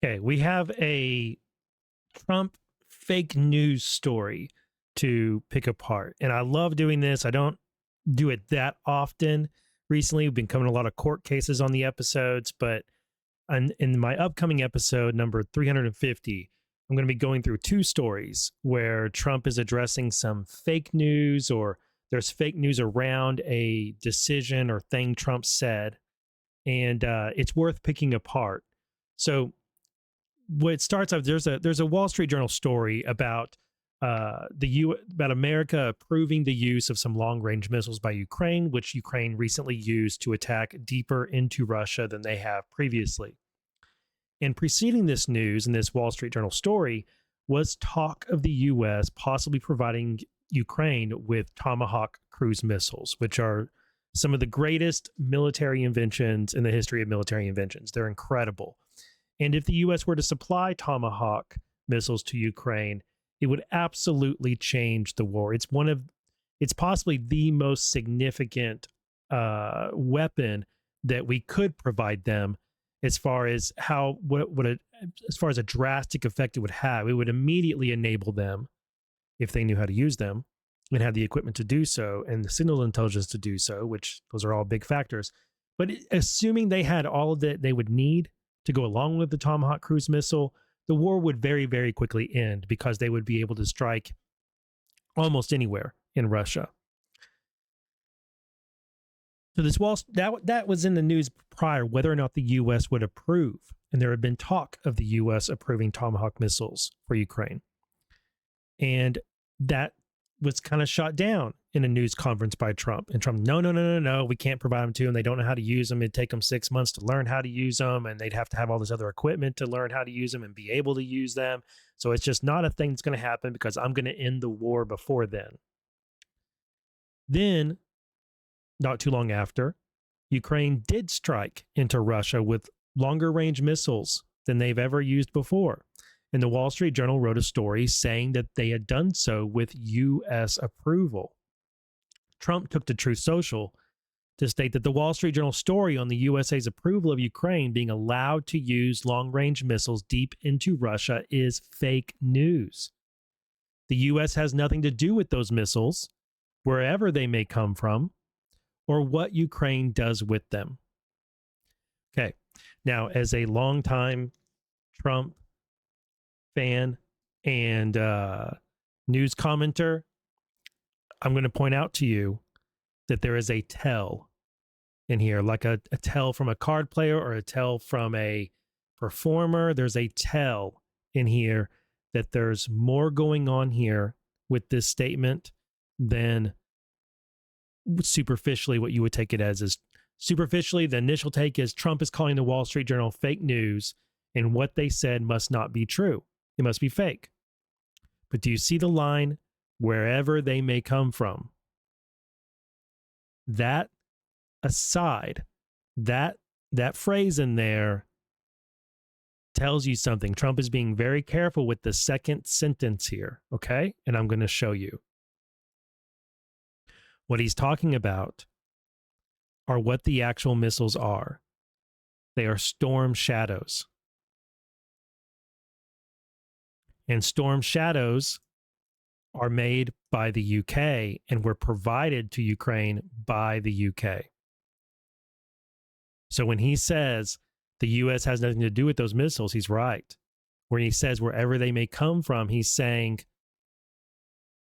Okay, we have a Trump fake news story to pick apart. And I love doing this. I don't do it that often. Recently, we've been covering a lot of court cases on the episodes, but in my upcoming episode, number 350, I'm going to be going through two stories where Trump is addressing some fake news, or there's fake news around a decision or thing Trump said. And it's worth picking apart. So, what starts off, there's a Wall Street Journal story about about America approving the use of some long range missiles by Ukraine, which Ukraine recently used to attack deeper into Russia than they have previously. And preceding this news in this Wall Street Journal story was talk of the U.S. possibly providing Ukraine with Tomahawk cruise missiles, which are some of the greatest military inventions in the history of military inventions. They're incredible. And if the U.S. were to supply Tomahawk missiles to Ukraine, it would absolutely change the war. It's possibly the most significant weapon that we could provide them, as far as as far as a drastic effect it would have. It would immediately enable them, if they knew how to use them and had the equipment to do so and the signal intelligence to do so, which those are all big factors. But assuming they had all that they would need to go along with the Tomahawk cruise missile, the war would very, very quickly end, because they would be able to strike almost anywhere in Russia. So that was in the news prior, whether or not the U.S. would approve, and there had been talk of the U.S. approving Tomahawk missiles for Ukraine, and that was kind of shot down in a news conference by Trump. And Trump, no, we can't provide them to them. They don't know how to use them. It'd take them 6 months to learn how to use them, and they'd have to have all this other equipment to learn how to use them and be able to use them. So it's just not a thing that's going to happen, because I'm going to end the war before then. Then, not too long after, Ukraine did strike into Russia with longer range missiles than they've ever used before. And the Wall Street Journal wrote a story saying that they had done so with U.S. approval. Trump took to Truth Social to state that the Wall Street Journal story on the USA's approval of Ukraine being allowed to use long-range missiles deep into Russia is fake news. The U.S. has nothing to do with those missiles, wherever they may come from, or what Ukraine does with them. Okay, now as a longtime Trump fan and news commenter, I'm going to point out to you that there is a tell in here, like a tell from a card player or a tell from a performer. There's a tell in here that there's more going on here with this statement than superficially what you would take it as. Is superficially, the initial take is Trump is calling the Wall Street Journal fake news, and what they said must not be true. It must be fake. But do you see the line, wherever they may come from? That aside, that phrase in there tells you something. Trump is being very careful with the second sentence here, okay? And I'm going to show you. What he's talking about are what the actual missiles are. They are Storm Shadows. And Storm Shadows are made by the UK and were provided to Ukraine by the UK. So when he says the US has nothing to do with those missiles, he's right. When he says wherever they may come from, he's saying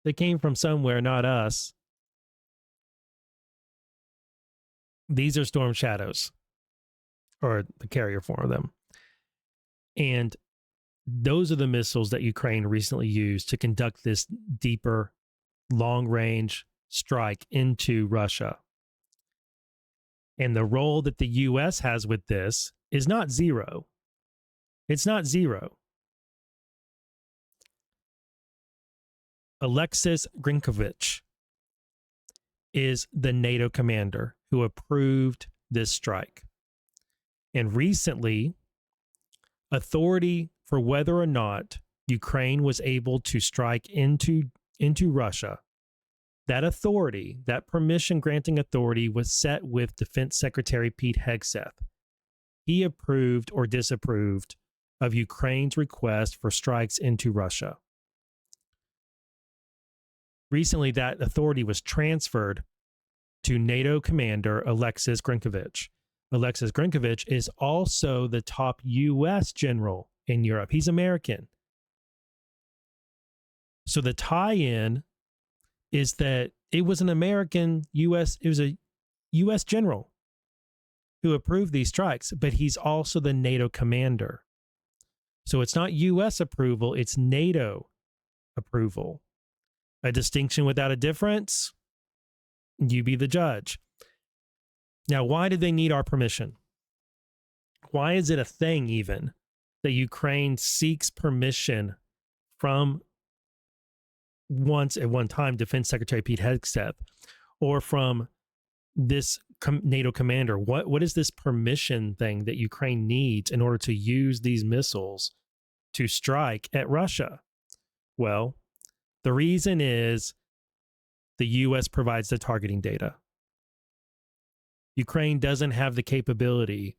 they came from somewhere, not us. These are Storm Shadows, or the carrier form of them. And those are the missiles that Ukraine recently used to conduct this deeper, long-range strike into Russia. And the role that the U.S. has with this is not zero. It's not zero. Alexis Grinkovich is the NATO commander who approved this strike. And recently, authority for whether or not Ukraine was able to strike into Russia, that authority, that permission-granting authority, was set with Defense Secretary Pete Hegseth. He approved or disapproved of Ukraine's request for strikes into Russia. Recently, that authority was transferred to NATO commander Alexis Grinkovich. Alexis Grinkovich is also the top U.S. general in Europe. He's American. So the tie-in is that it was an American U.S., it was a U.S. general who approved these strikes, but he's also the NATO commander. So it's not U.S. approval, it's NATO approval. A distinction without a difference? You be the judge. Now, why do they need our permission? Why is it a thing even that Ukraine seeks permission from at one time Defense Secretary Pete Hegseth or from this NATO commander? What is this permission thing that Ukraine needs in order to use these missiles to strike at Russia? Well, the reason is the U.S. provides the targeting data. Ukraine doesn't have the capability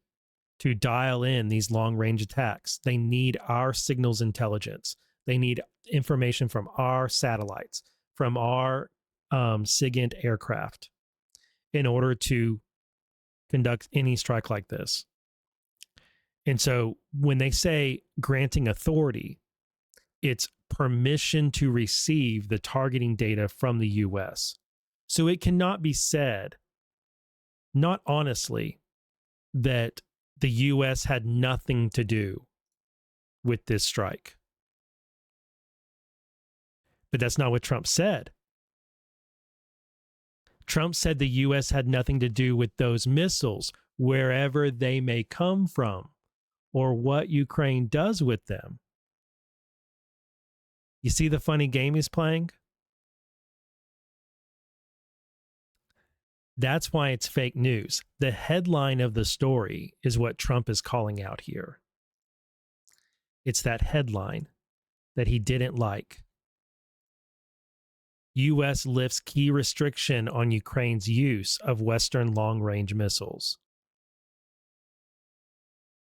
to dial in these long-range attacks. They need our signals intelligence. They need information from our satellites, from our SIGINT aircraft in order to conduct any strike like this. And so when they say granting authority, it's permission to receive the targeting data from the U.S. So it cannot be said, not honestly, that the U.S. had nothing to do with this strike. But that's not what Trump said. Trump said the U.S. had nothing to do with those missiles, wherever they may come from, or what Ukraine does with them. You see the funny game he's playing? That's why it's fake news. The headline of the story is what Trump is calling out here. It's that headline that he didn't like. U.S. lifts key restriction on Ukraine's use of Western long-range missiles.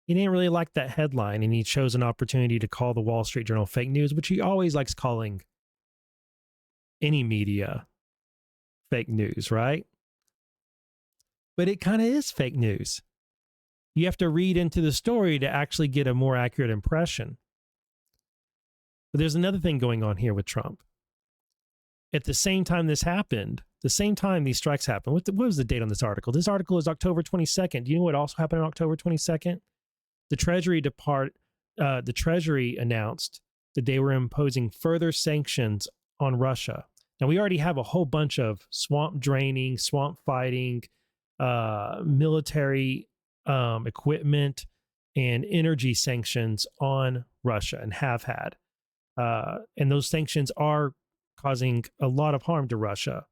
He didn't really like that headline, and he chose an opportunity to call the Wall Street Journal fake news, which he always likes calling any media fake news, right? But it kind of is fake news. You have to read into the story to actually get a more accurate impression. But there's another thing going on here with Trump. At the same time this happened, the same time these strikes happened, what was the date on this article? This article is October 22nd. Do you know what also happened on October 22nd? The Treasury announced that they were imposing further sanctions on Russia. Now, we already have a whole bunch of swamp draining, swamp fighting, military equipment, and energy sanctions on Russia, and have had. And those sanctions are causing a lot of harm to Russia.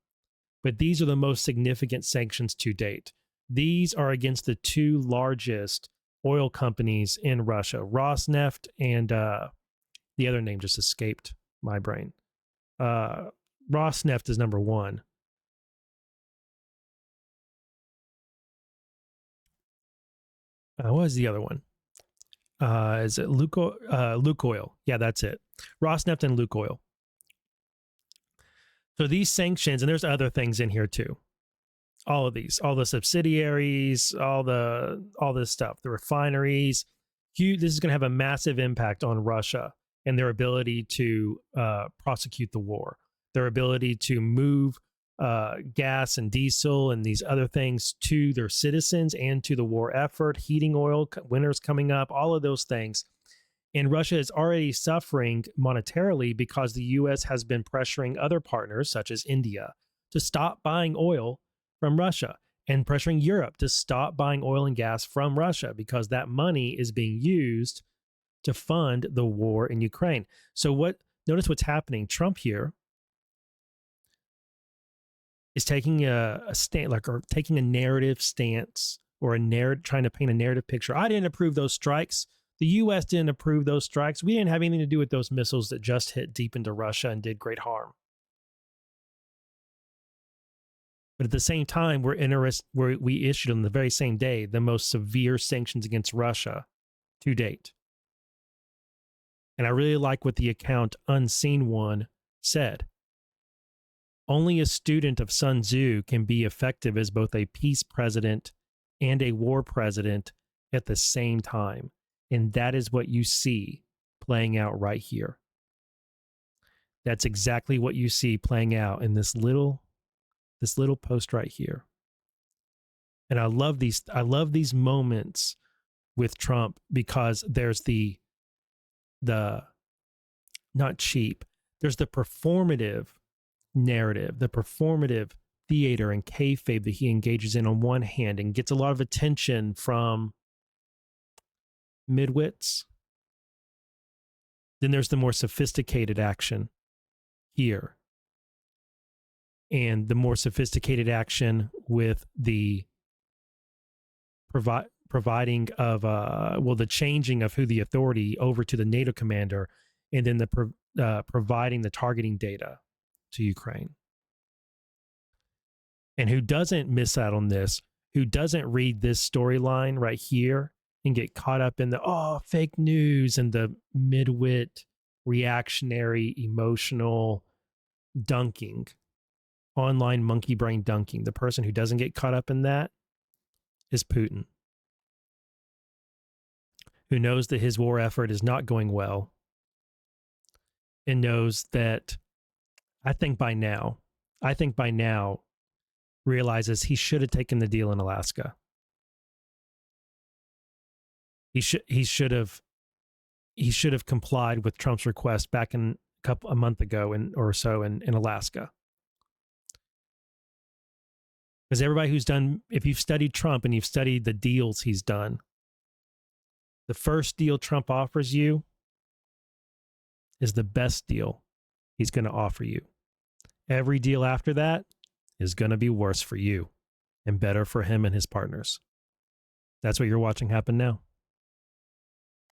But these are the most significant sanctions to date. These are against the two largest oil companies in Russia, Rosneft and the other name just escaped my brain. Rosneft is number one. What is the other one? Is it Lukoil? Yeah, that's it. Rosneft and Lukoil. So these sanctions, and there's other things in here too. All of these, all the subsidiaries, all this stuff, the refineries. This is going to have a massive impact on Russia and their ability to prosecute the war, their ability to move gas and diesel and these other things to their citizens and to the war effort, heating oil, winter's coming up, all of those things. And Russia is already suffering monetarily because the U.S. has been pressuring other partners, such as India, to stop buying oil from Russia, and pressuring Europe to stop buying oil and gas from Russia because that money is being used to fund the war in Ukraine. So notice what's happening. Trump here is taking a stand, or taking a narrative stance, or trying to paint a narrative picture. I didn't approve those strikes. The U.S. didn't approve those strikes. We didn't have anything to do with those missiles that just hit deep into Russia and did great harm. But at the same time, we issued on the very same day the most severe sanctions against Russia to date. And I really like what the account Unseen One said. Only a student of Sun Tzu can be effective as both a peace president and a war president at the same time. And that is what you see playing out right here. That's exactly what you see playing out in this little post right here. And I love these moments with Trump because there's the not cheap, there's the performative narrative, the performative theater and kayfabe that he engages in on one hand and gets a lot of attention from midwits. Then there's the more sophisticated action here. And the more sophisticated action with the providing of, the changing of who the authority over to the NATO commander, and then the providing the targeting data to Ukraine. And who doesn't miss out on this, who doesn't read this storyline right here and get caught up in the, fake news and the midwit, reactionary, emotional dunking, online monkey brain dunking. The person who doesn't get caught up in that is Putin, who knows that his war effort is not going well and knows that, I think by now, realizes he should have taken the deal in Alaska. He should have complied with Trump's request back in a month ago or so in Alaska. Because everybody who's done, if you've studied Trump and you've studied the deals he's done, the first deal Trump offers you is the best deal he's going to offer you. Every deal after that is going to be worse for you and better for him and his partners. That's what you're watching happen now.